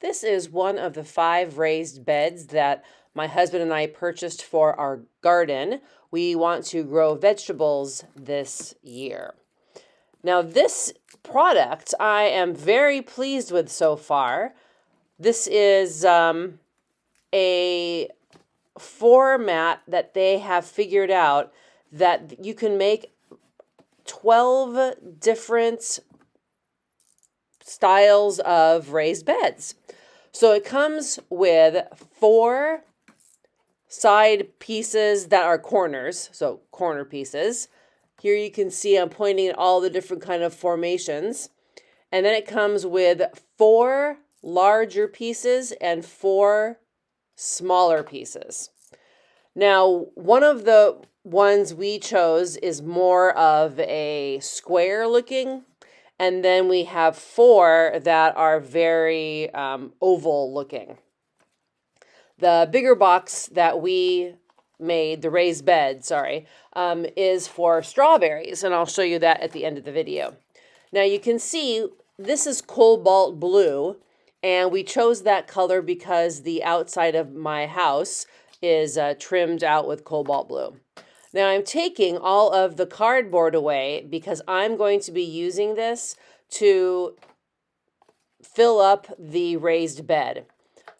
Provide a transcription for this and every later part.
This is one of the 5 raised beds that my husband and I purchased for our garden. We want to grow vegetables this year. Now, this product I am very pleased with so far. This is a format that they have figured out that you can make 12 different styles of raised beds. So it comes with 4 side pieces that are corners, so corner pieces. Here you can see I'm pointing at all the different kind of formations. And then it comes with 4 larger pieces and 4 smaller pieces. Now, one of the ones we chose is more of a square looking, and then we have 4 that are very oval looking. The bigger box that we made, the raised bed, is for strawberries, and I'll show you that at the end of the video. Now you can see this is cobalt blue, and we chose that color because the outside of my house is trimmed out with cobalt blue. Now I'm taking all of the cardboard away because I'm going to be using this to fill up the raised bed.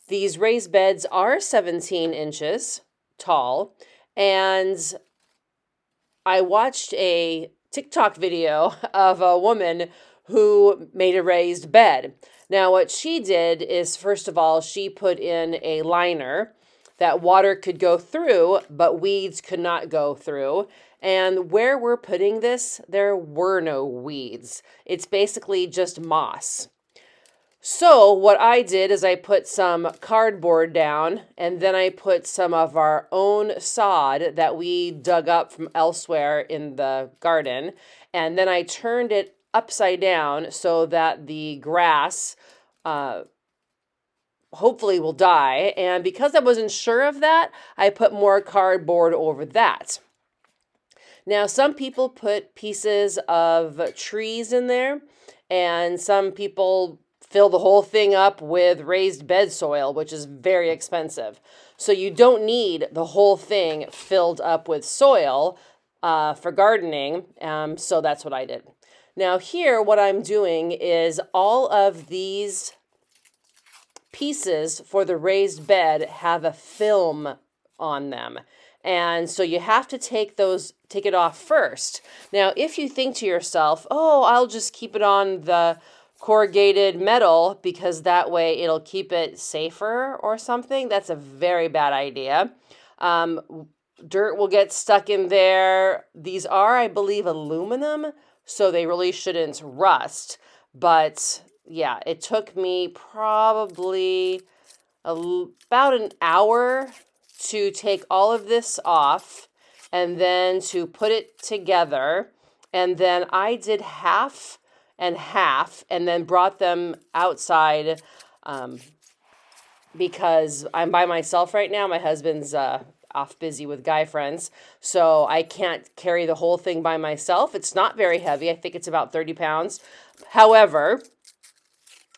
These raised beds are 17 inches tall, and I watched a TikTok video of a woman who made a raised bed. Now what she did is, first of all, she put in a liner that water could go through, but weeds could not go through. And where we're putting this, there were no weeds. It's basically just moss. So what I did is I put some cardboard down, and then I put some of our own sod that we dug up from elsewhere in the garden. And then I turned it upside down so that the grass hopefully will die. And because I wasn't sure of that, I put more cardboard over that. Now, some people put pieces of trees in there, and some people fill the whole thing up with raised bed soil, which is very expensive. So you don't need the whole thing filled up with soil for gardening. So that's what I did. Now here, what I'm doing is all of these pieces for the raised bed have a film on them. And so you have to take it off first. Now, if you think to yourself, oh, I'll just keep it on the corrugated metal because that way it'll keep it safer or something, that's a very bad idea. Dirt will get stuck in there. These are, I believe, aluminum, so they really shouldn't rust. But yeah, it took me probably about an hour to take all of this off and then to put it together. And then I did half and half and then brought them outside because I'm by myself right now. My husband's off busy with guy friends, so I can't carry the whole thing by myself. It's not very heavy. I think it's about 30 pounds. However,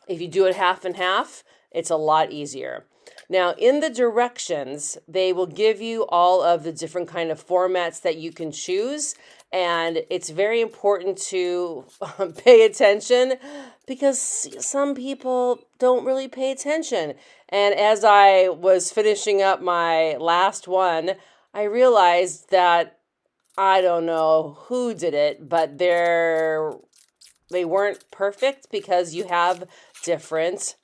if you do it half and half, it's a lot easier. Now, in the directions, they will give you all of the different kind of formats that you can choose. And it's very important to pay attention because some people don't really pay attention. And as I was finishing up my last one, I realized that I don't know who did it, but they weren't perfect because you have different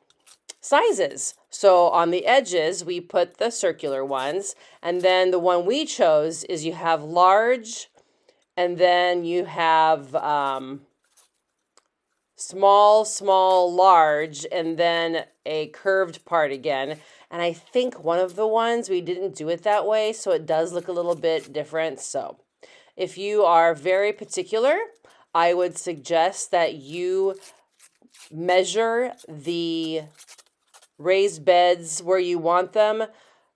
sizes. So on the edges, we put the circular ones, and then the one we chose is you have large, and then you have small, large, and then a curved part again. And I think one of the ones we didn't do it that way, so it does look a little bit different. So if you are very particular, I would suggest that you measure the raised beds where you want them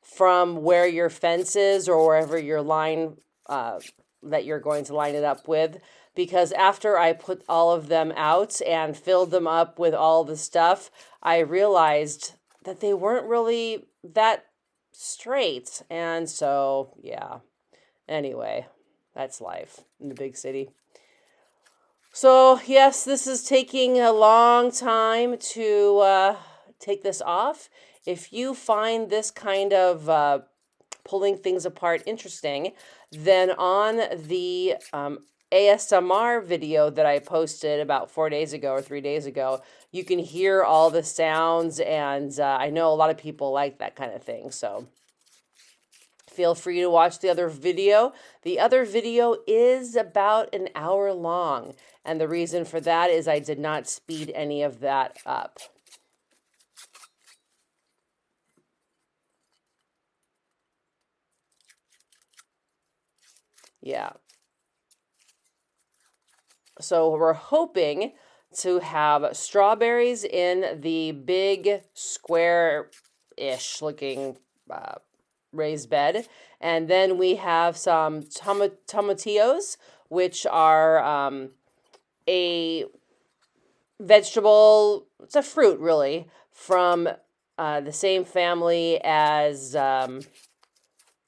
from where your fence is or wherever your line that you're going to line it up with. Because after I put all of them out and filled them up with all the stuff, I realized that they weren't really that straight. And so, yeah. Anyway, that's life in the big city. So, yes, this is taking a long time to take this off. If you find this kind of pulling things apart interesting, then on the ASMR video that I posted about 4 days ago or 3 days ago, you can hear all the sounds, and I know a lot of people like that kind of thing. So feel free to watch the other video. The other video is about an hour long, and the reason for that is I did not speed any of that up. Yeah. So we're hoping to have strawberries in the big square-ish looking raised bed. And then we have some tomatillos, which are a vegetable, it's a fruit really, from the same family as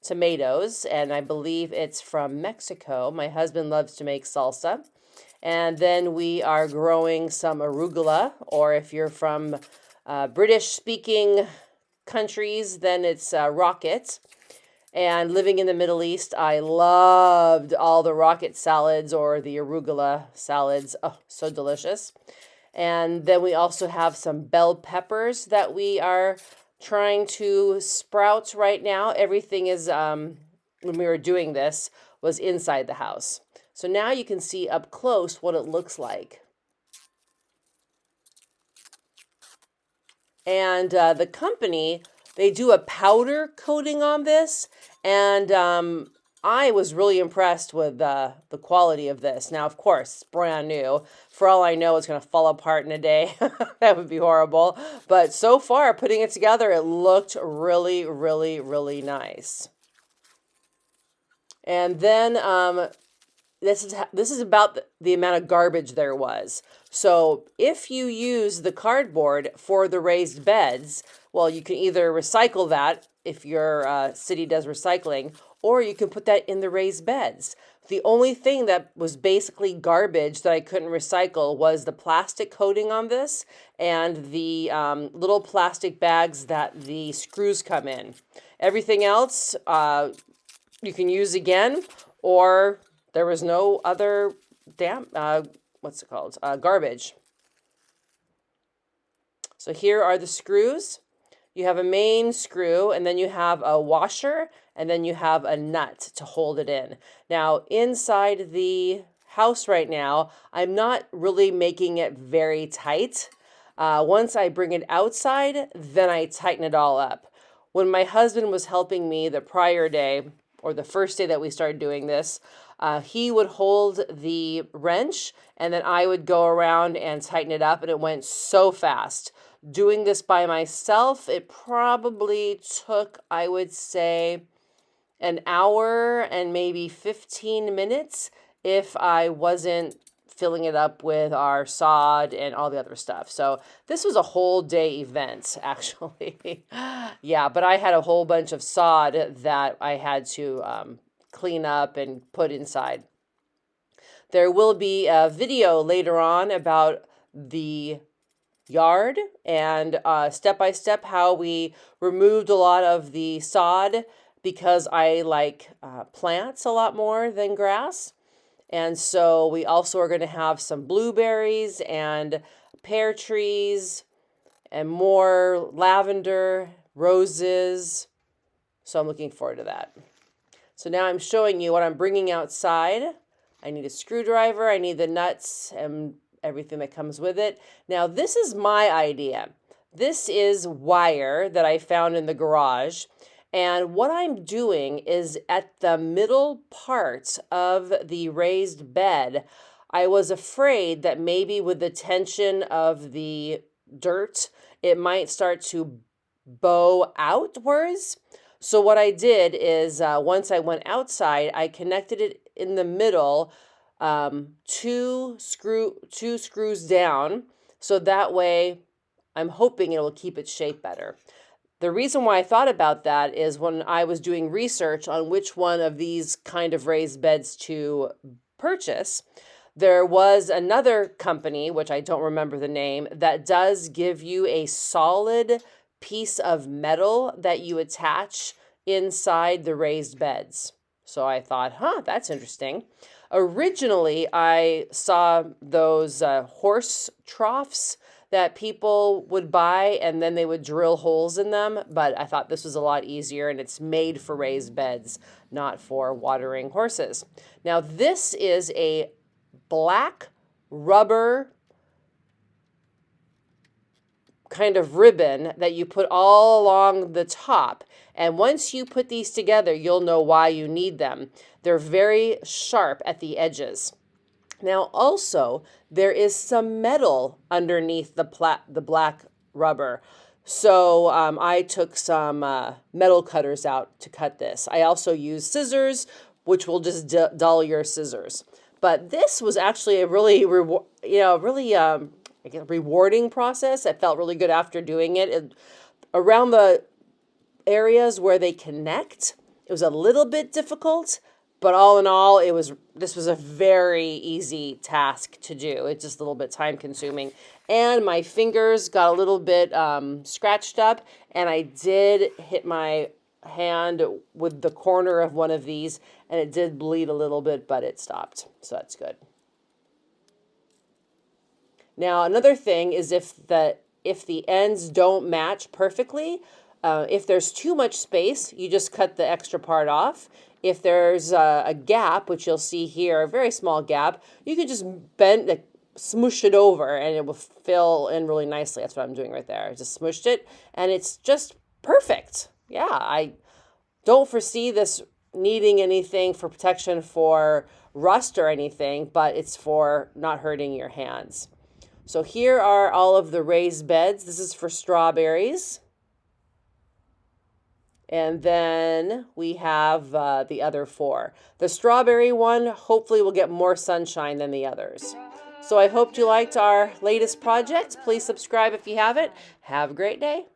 tomatoes, and I believe it's from Mexico. My husband loves to make salsa. And then we are growing some arugula, or if you're from British-speaking countries, then it's rocket. And living in the Middle East, I loved all the rocket salads or the arugula salads. Oh, so delicious. And then we also have some bell peppers that we are trying to sprout right now. Everything is, when we were doing this, was inside the house. So now you can see up close what it looks like. And the company, they do a powder coating on this. And I was really impressed with the quality of this. Now, of course, it's brand new. For all I know, it's going to fall apart in a day. That would be horrible. But so far, putting it together, it looked really, really, really nice. And then this is about the amount of garbage there was. So if you use the cardboard for the raised beds, well, you can either recycle that if your city does recycling, or you can put that in the raised beds. The only thing that was basically garbage that I couldn't recycle was the plastic coating on this and the little plastic bags that the screws come in. Everything else you can use again, or there was no other garbage. So here are the screws. You have a main screw, and then you have a washer, and then you have a nut to hold it in. Now, inside the house right now, I'm not really making it very tight. Once I bring it outside, then I tighten it all up. When my husband was helping me the prior day, or the first day that we started doing this, he would hold the wrench, and then I would go around and tighten it up, and it went so fast. Doing this by myself, it probably took, I would say, an hour and maybe 15 minutes if I wasn't filling it up with our sod and all the other stuff. So this was a whole day event, actually. Yeah, but I had a whole bunch of sod that I had to clean up and put inside. There will be a video later on about the yard and step by step how we removed a lot of the sod because I like plants a lot more than grass. And so we also are going to have some blueberries and pear trees and more lavender, roses. So I'm looking forward to that. So now I'm showing you what I'm bringing outside. I need a screwdriver, I need the nuts and everything that comes with it. Now this is my idea. This is wire that I found in the garage. And what I'm doing is at the middle part of the raised bed, I was afraid that maybe with the tension of the dirt, it might start to bow outwards. So what I did is once I went outside, I connected it in the middle, two screws down. So that way I'm hoping it will keep its shape better. The reason why I thought about that is when I was doing research on which one of these kind of raised beds to purchase, there was another company, which I don't remember the name, that does give you a solid piece of metal that you attach inside the raised beds. So I thought, that's interesting. Originally, I saw those horse troughs that people would buy and then they would drill holes in them, but I thought this was a lot easier and it's made for raised beds, not for watering horses. Now, this is a black rubber kind of ribbon that you put all along the top. And once you put these together, you'll know why you need them. They're very sharp at the edges. Now, also, there is some metal underneath the black rubber. So I took some metal cutters out to cut this. I also used scissors, which will just dull your scissors. But this was actually a really, rewarding process. I felt really good after doing it. Around the areas where they connect, it was a little bit difficult, but all in all, this was a very easy task to do. It's just a little bit time consuming. And my fingers got a little bit scratched up, and I did hit my hand with the corner of one of these, and it did bleed a little bit, but it stopped. So that's good. Now, another thing is if the ends don't match perfectly, if there's too much space, you just cut the extra part off. If there's a gap, which you'll see here, a very small gap, you can just smoosh it over and it will fill in really nicely. That's what I'm doing right there. I just smooshed it and it's just perfect. Yeah, I don't foresee this needing anything for protection for rust or anything, but it's for not hurting your hands. So here are all of the raised beds. This is for strawberries. And then we have the other 4. The strawberry one hopefully will get more sunshine than the others. So I hope you liked our latest project. Please subscribe if you haven't. Have a great day.